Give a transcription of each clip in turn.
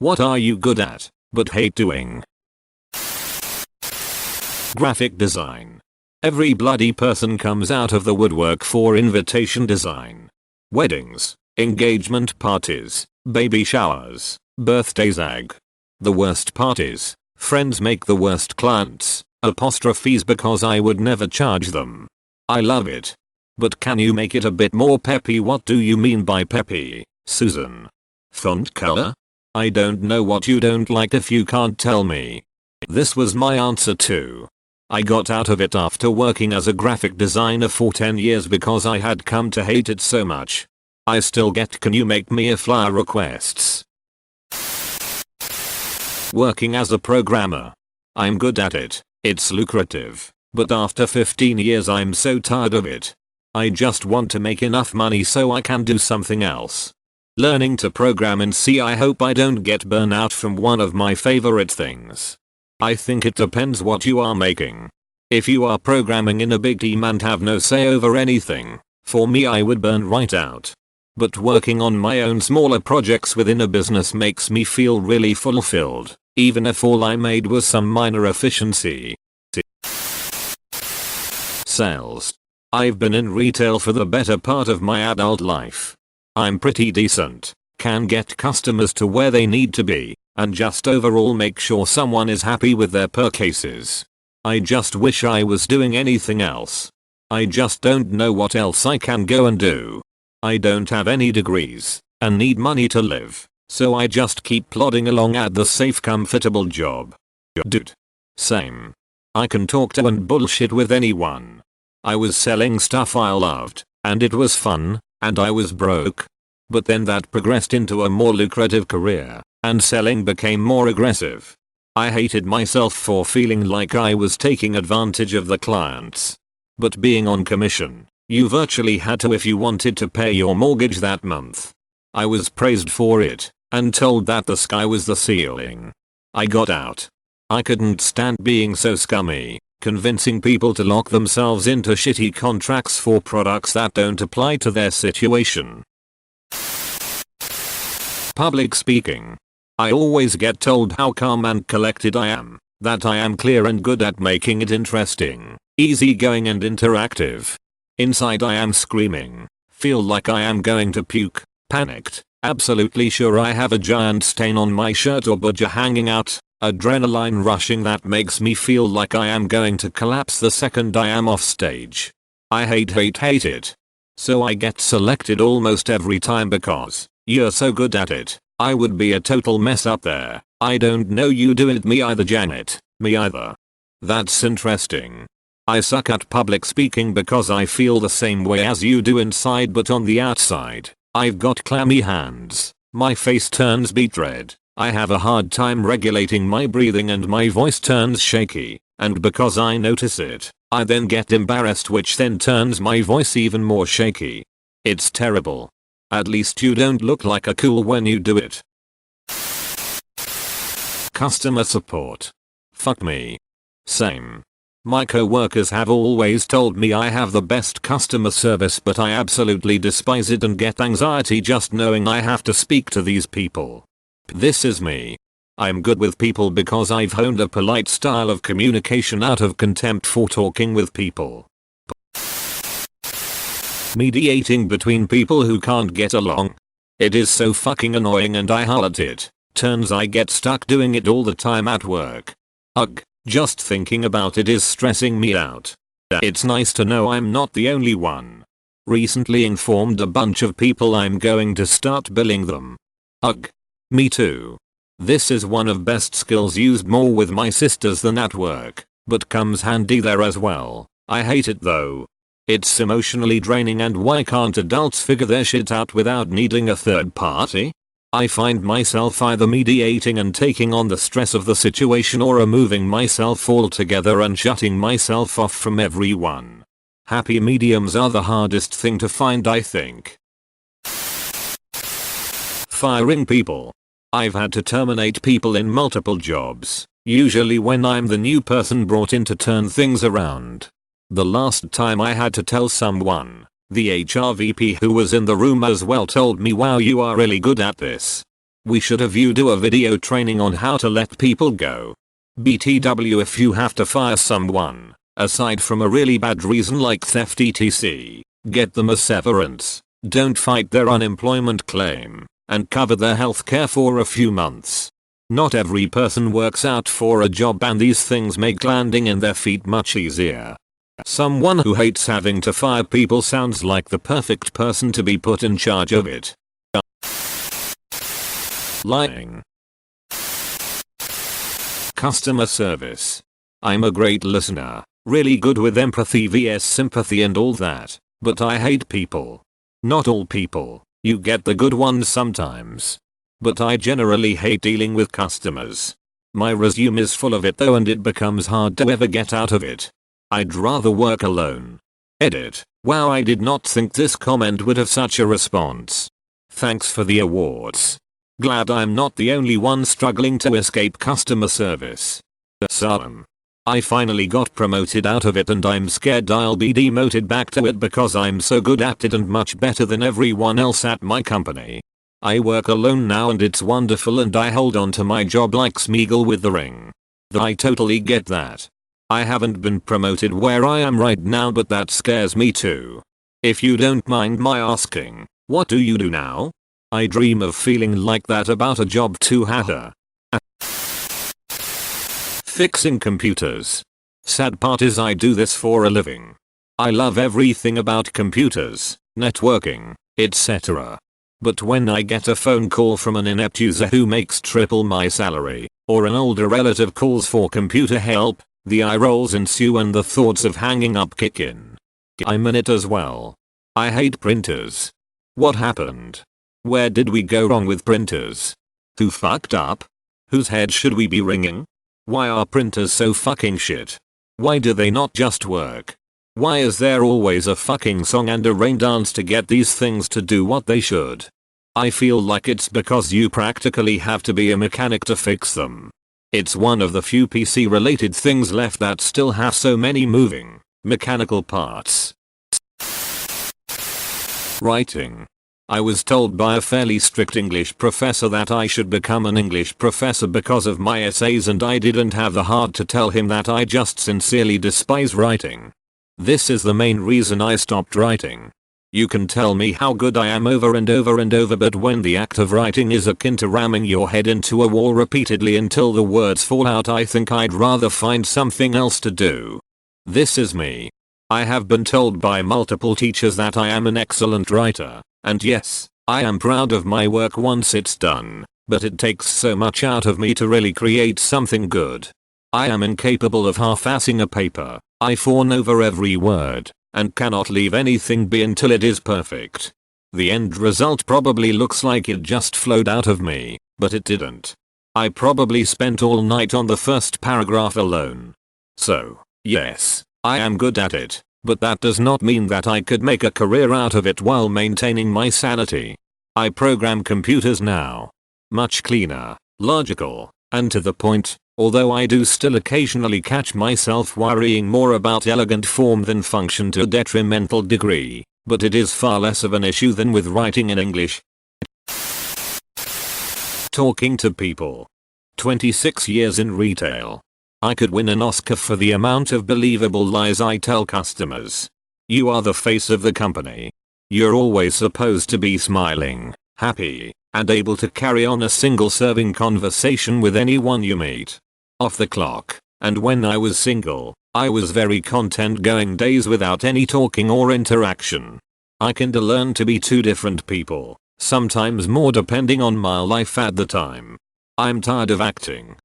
What are you good at, but hate doing? Graphic design. Every bloody person comes out of the woodwork for invitation design. Weddings, engagement parties, baby showers, birthdays. The worst part is, friends make the worst clients, apostrophes, because I would never charge them. I love it. But can you make it a bit more peppy? What do you mean by peppy, Susan? Font color? I don't know what you don't like if you can't tell me. This was my answer too. I got out of it after working as a graphic designer for 10 years because I had come to hate it so much. I still get "can you make me a flyer" requests. Working as a programmer. I'm good at it, it's lucrative, but after 15 years I'm so tired of it. I just want to make enough money so I can do something else. Learning to program in C. I hope I don't get burnout from one of my favorite things. I think it depends what you are making. If you are programming in a big team and have no say over anything, for me I would burn right out. But working on my own smaller projects within a business makes me feel really fulfilled, even if all I made was some minor efficiency. Sales. I've been in retail for the better part of my adult life. I'm pretty decent, can get customers to where they need to be, and just overall make sure someone is happy with their purchases. I just wish I was doing anything else. I just don't know what else I can go and do. I don't have any degrees, and need money to live, so I just keep plodding along at the safe, comfortable job. Dude. Same. I can talk to and bullshit with anyone. I was selling stuff I loved, and it was fun, and I was broke. But then that progressed into a more lucrative career, and selling became more aggressive. I hated myself for feeling like I was taking advantage of the clients. But being on commission, you virtually had to if you wanted to pay your mortgage that month. I was praised for it, and told that the sky was the ceiling. I got out. I couldn't stand being so scummy, convincing people to lock themselves into shitty contracts for products that don't apply to their situation. Public speaking. I always get told how calm and collected I am, that I am clear and good at making it interesting, easygoing and interactive. Inside I am screaming, feel like I am going to puke, panicked, absolutely sure I have a giant stain on my shirt or budger hanging out, adrenaline rushing that makes me feel like I am going to collapse the second I am off stage. I hate it. So I get selected almost every time because, you're so good at it. I would be a total mess up there. I don't know you do it. Me either, Janet. Me either. That's interesting. I suck at public speaking because I feel the same way as you do inside, but on the outside, I've got clammy hands. My face turns beet red. I have a hard time regulating my breathing and my voice turns shaky. And because I notice it, I then get embarrassed, which then turns my voice even more shaky. It's terrible. At least you don't look like a cool when you do it. Customer support. Fuck me. Same. My co-workers have always told me I have the best customer service, but I absolutely despise it and get anxiety just knowing I have to speak to these people. This is me. I'm good with people because I've honed a polite style of communication out of contempt for talking with people. Mediating between people who can't get along. It is so fucking annoying and I hate it. Turns I get stuck doing it all the time at work. Ugh, just thinking about it is stressing me out. It's nice to know I'm not the only one. Recently informed a bunch of people I'm going to start billing them. Ugh. Me too. This is one of best skills used more with my sisters than at work, but comes handy there as well. I hate it though. It's emotionally draining, and why can't adults figure their shit out without needing a third party? I find myself either mediating and taking on the stress of the situation or removing myself altogether and shutting myself off from everyone. Happy mediums are the hardest thing to find, I think. Firing people. I've had to terminate people in multiple jobs, usually when I'm the new person brought in to turn things around. The last time I had to tell someone, the HR VP who was in the room as well told me, "Wow, you are really good at this." We should have you do a video training on how to let people go. BTW, if you have to fire someone, aside from a really bad reason like theft etc., get them a severance, don't fight their unemployment claim, and cover their healthcare for a few months. Not every person works out for a job, and these things make landing in their feet much easier. Someone who hates having to fire people sounds like the perfect person to be put in charge of it. Lying. Customer service. I'm a great listener, really good with empathy vs sympathy and all that, but I hate people. Not all people, you get the good ones sometimes. But I generally hate dealing with customers. My resume is full of it though, and it becomes hard to ever get out of it. I'd rather work alone. Edit. Wow, I did not think this comment would have such a response. Thanks for the awards. Glad I'm not the only one struggling to escape customer service. Solemn. I finally got promoted out of it, and I'm scared I'll be demoted back to it because I'm so good at it and much better than everyone else at my company. I work alone now and it's wonderful, and I hold on to my job like Smeagol with the ring. I totally get that. I haven't been promoted where I am right now, but that scares me too. If you don't mind my asking, what do you do now? I dream of feeling like that about a job too, haha. Fixing computers. Sad part is I do this for a living. I love everything about computers, networking, etc. But when I get a phone call from an inept user who makes triple my salary, or an older relative calls for computer help, the eye rolls ensue and the thoughts of hanging up kick in. I'm in it as well. I hate printers. What happened? Where did we go wrong with printers? Who fucked up? Whose head should we be ringing? Why are printers so fucking shit? Why do they not just work? Why is there always a fucking song and a rain dance to get these things to do what they should? I feel like it's because you practically have to be a mechanic to fix them. It's one of the few PC related things left that still have so many moving, mechanical parts. Writing. I was told by a fairly strict English professor that I should become an English professor because of my essays, and I didn't have the heart to tell him that I just sincerely despise writing. This is the main reason I stopped writing. You can tell me how good I am over and over and over, but when the act of writing is akin to ramming your head into a wall repeatedly until the words fall out, I think I'd rather find something else to do. This is me. I have been told by multiple teachers that I am an excellent writer. And yes, I am proud of my work once it's done, but it takes so much out of me to really create something good. I am incapable of half-assing a paper. I fawn over every word, and cannot leave anything be until it is perfect. The end result probably looks like it just flowed out of me, but it didn't. I probably spent all night on the first paragraph alone. So, yes, I am good at it. But that does not mean that I could make a career out of it while maintaining my sanity. I program computers now. Much cleaner, logical, and to the point, although I do still occasionally catch myself worrying more about elegant form than function to a detrimental degree, but it is far less of an issue than with writing in English. Talking to people. 26 years in retail. I could win an Oscar for the amount of believable lies I tell customers. You are the face of the company. You're always supposed to be smiling, happy, and able to carry on a single-serving conversation with anyone you meet. Off the clock, and when I was single, I was very content going days without any talking or interaction. I can learn to be two different people, sometimes more depending on my life at the time. I'm tired of acting.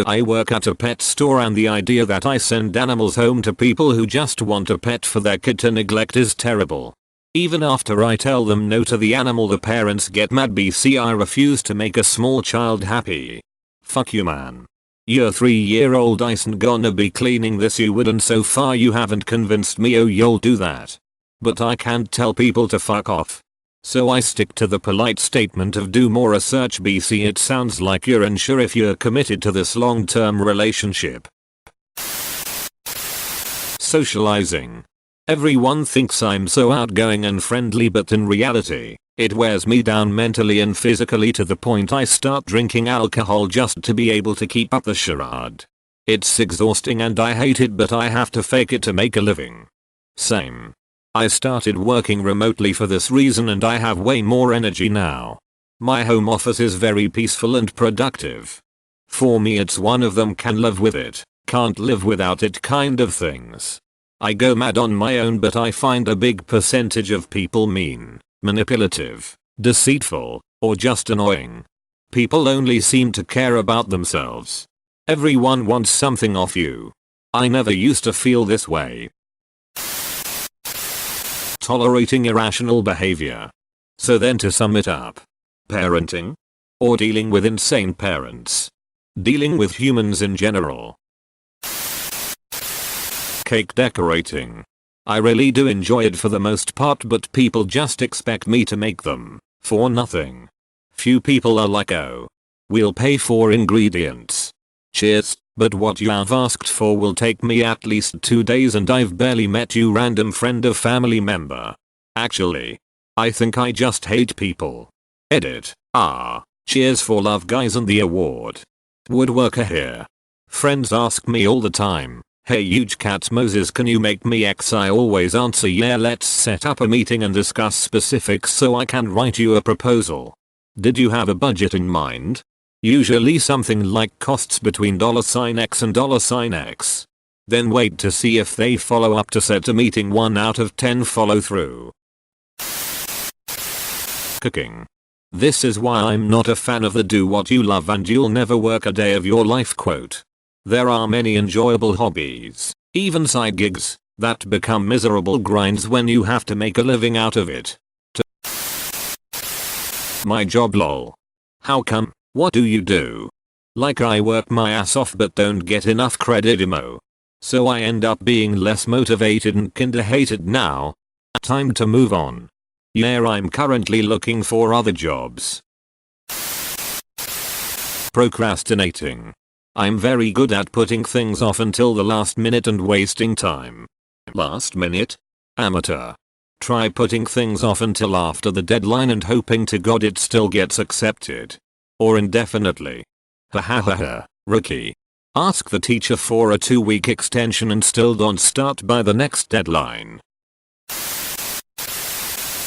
I work at a pet store, and the idea that I send animals home to people who just want a pet for their kid to neglect is terrible. Even after I tell them no to the animal, the parents get mad BC I refuse to make a small child happy. Fuck you, man. Your 3-year-old isn't gonna be cleaning this, you would, and so far you haven't convinced me you'll do that. But I can't tell people to fuck off. So I stick to the polite statement of do more research BC. It sounds like you're unsure if you're committed to this long-term relationship. Socializing. Everyone thinks I'm so outgoing and friendly, but in reality, It wears me down mentally and physically to the point I start drinking alcohol just to be able to keep up the charade. It's exhausting and I hate it, but I have to fake it to make a living. Same. I started working remotely for this reason and I have way more energy now. My home office is very peaceful and productive. For me it's one of them can live with it, can't live without it kind of things. I go mad on my own, but I find a big percentage of people mean, manipulative, deceitful, or just annoying. People only seem to care about themselves. Everyone wants something off you. I never used to feel this way. Tolerating irrational behavior. So then, to sum it up. Parenting? Or dealing with insane parents? Dealing with humans in general. Cake decorating. I really do enjoy it for the most part, but people just expect me to make them, for nothing. Few people are like, oh, we'll pay for ingredients. Cheers, but what you have asked for will take me at least 2 days and I've barely met you, random friend or family member. Actually, I think I just hate people. Edit. Cheers for love guys and the award. Woodworker here. Friends ask me all the time, hey huge cat Moses, can you make me X? I always answer, yeah, let's set up a meeting and discuss specifics so I can write you a proposal. Did you have a budget in mind? Usually something like costs between $X and $X. Then wait to see if they follow up to set a meeting. 1 out of 10 follow through. Cooking. This is why I'm not a fan of the do what you love and you'll never work a day of your life quote. There are many enjoyable hobbies, even side gigs, that become miserable grinds when you have to make a living out of it. My job lol. How come? What do you do? Like I work my ass off but don't get enough credit emo. So I end up being less motivated and kinda hated now. Time to move on. Yeah, I'm currently looking for other jobs. Procrastinating. I'm very good at putting things off until the last minute and wasting time. Last minute? Amateur. Try putting things off until after the deadline and hoping to God it still gets accepted. Or indefinitely. Ha, rookie. Ask the teacher for a 2-week extension and still don't start by the next deadline.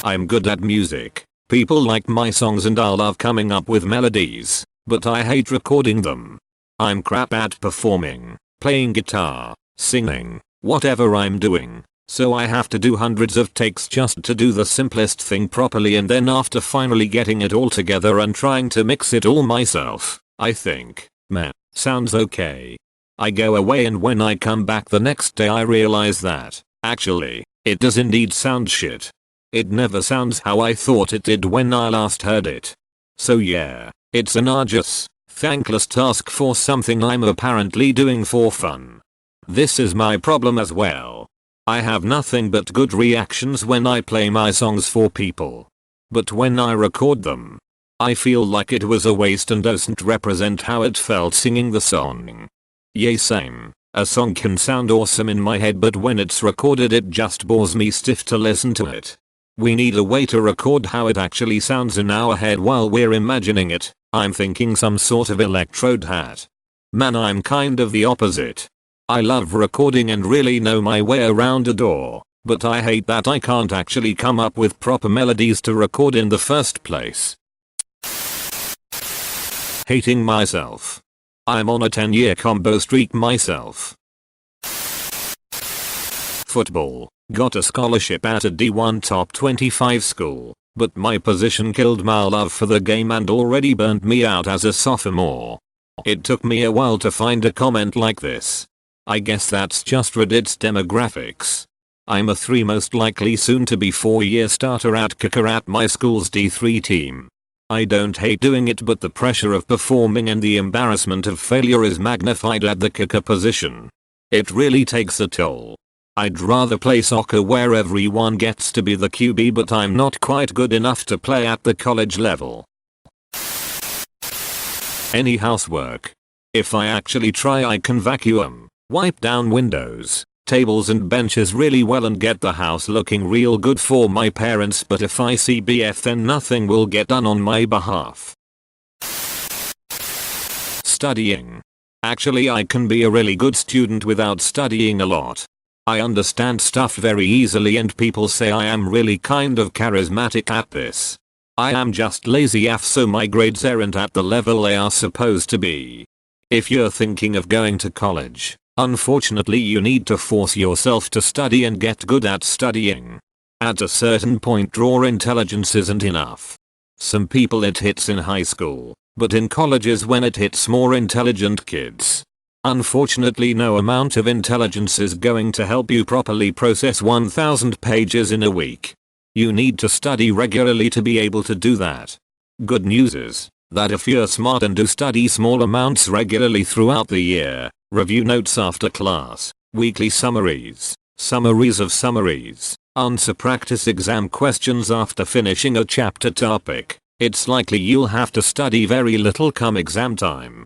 I'm good at music. People like my songs and I love coming up with melodies, but I hate recording them. I'm crap at performing, playing guitar, singing, whatever I'm doing. So I have to do hundreds of takes just to do the simplest thing properly, and then after finally getting it all together and trying to mix it all myself, I think, meh, sounds okay. I go away and when I come back the next day I realize that, actually, it does indeed sound shit. It never sounds how I thought it did when I last heard it. So yeah, it's an arduous, thankless task for something I'm apparently doing for fun. This is my problem as well. I have nothing but good reactions when I play my songs for people. But when I record them, I feel like it was a waste and doesn't represent how it felt singing the song. Yay, same. A song can sound awesome in my head, but when it's recorded it just bores me stiff to listen to it. We need a way to record how it actually sounds in our head while we're imagining it. I'm thinking some sort of electrode hat. Man, I'm kind of the opposite. I love recording and really know my way around a door, but I hate that I can't actually come up with proper melodies to record in the first place. Hating myself. I'm on a 10-year combo streak myself. Football. Got a scholarship at a D1 top 25 school, but my position killed my love for the game and already burnt me out as a sophomore. It took me a while to find a comment like this. I guess that's just Reddit's demographics. I'm a 3 most likely soon to be 4-year starter at kicker at my school's D3 team. I don't hate doing it, but the pressure of performing and the embarrassment of failure is magnified at the kicker position. It really takes a toll. I'd rather play soccer where everyone gets to be the QB, but I'm not quite good enough to play at the college level. Any housework. If I actually try I can vacuum, wipe down windows, tables and benches really well and get the house looking real good for my parents, but if I see BF then nothing will get done on my behalf. Studying. Actually, I can be a really good student without studying a lot. I understand stuff very easily and people say I am really kind of charismatic at this. I am just lazy AF, so my grades aren't at the level they are supposed to be. If you're thinking of going to college, unfortunately you need to force yourself to study and get good at studying. At a certain point raw intelligence isn't enough. Some people it hits in high school, but in college is when it hits more intelligent kids. Unfortunately, no amount of intelligence is going to help you properly process 1000 pages in a week. You need to study regularly to be able to do that. Good news is that if you're smart and do study small amounts regularly throughout the year, review notes after class, weekly summaries, summaries of summaries, answer practice exam questions after finishing a chapter topic, it's likely you'll have to study very little come exam time.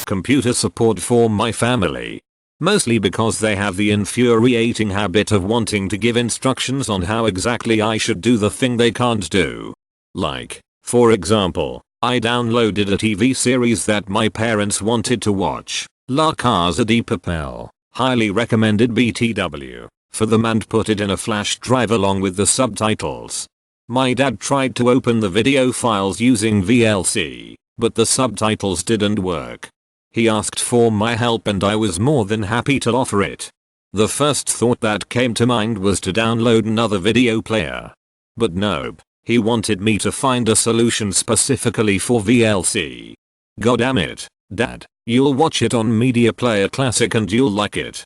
Computer support for my family. Mostly because they have the infuriating habit of wanting to give instructions on how exactly I should do the thing they can't do. Like, for example, I downloaded a TV series that my parents wanted to watch, La Casa de Papel, highly recommended BTW, for them and put it in a flash drive along with the subtitles. My dad tried to open the video files using VLC, but the subtitles didn't work. He asked for my help and I was more than happy to offer it. The first thought that came to mind was to download another video player. But nope, he wanted me to find a solution specifically for VLC. God damn it, Dad, you'll watch it on Media Player Classic and you'll like it.